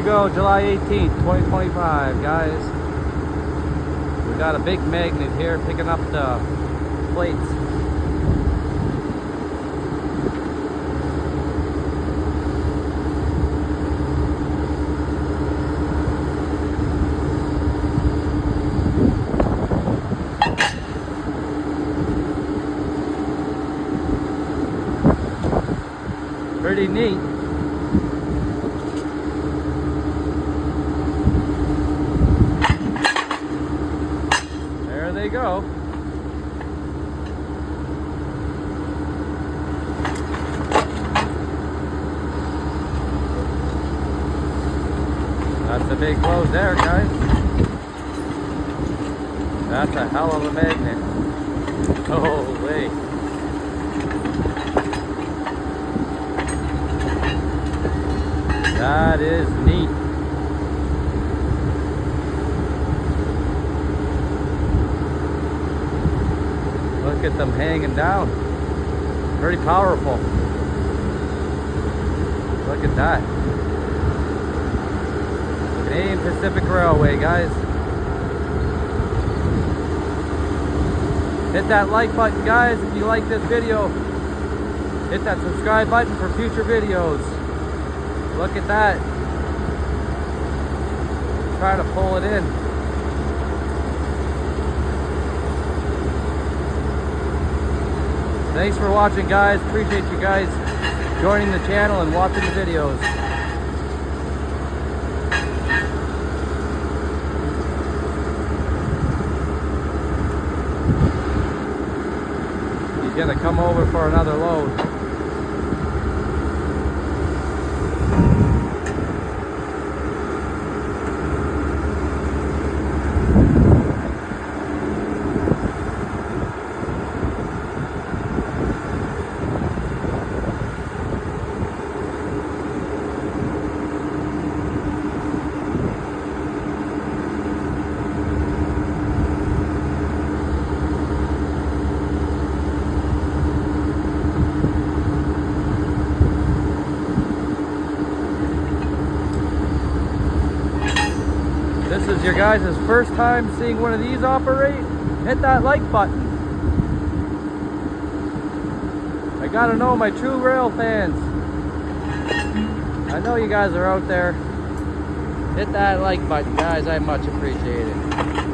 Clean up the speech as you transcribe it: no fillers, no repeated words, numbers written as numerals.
we go, July 18th, 2025, guys. We got a big magnet here picking up the plates. Pretty neat. There they go. That's a big load there, guys. That's a hell of a magnet. Holy. That is neat. Look at them hanging down. Very powerful. Look at that. Canadian Pacific Railway, guys. Hit that like button, guys, if you like this video. Hit that subscribe button for future videos. Look at that. Try to pull it in. Thanks for watching, guys. Appreciate you guys joining the channel and watching the videos. He's gonna come over for another load. This is your guys' first time seeing one of these operate, hit that like button. I gotta know my true rail fans. I know you guys are out there. Hit that like button, guys. I much appreciate it.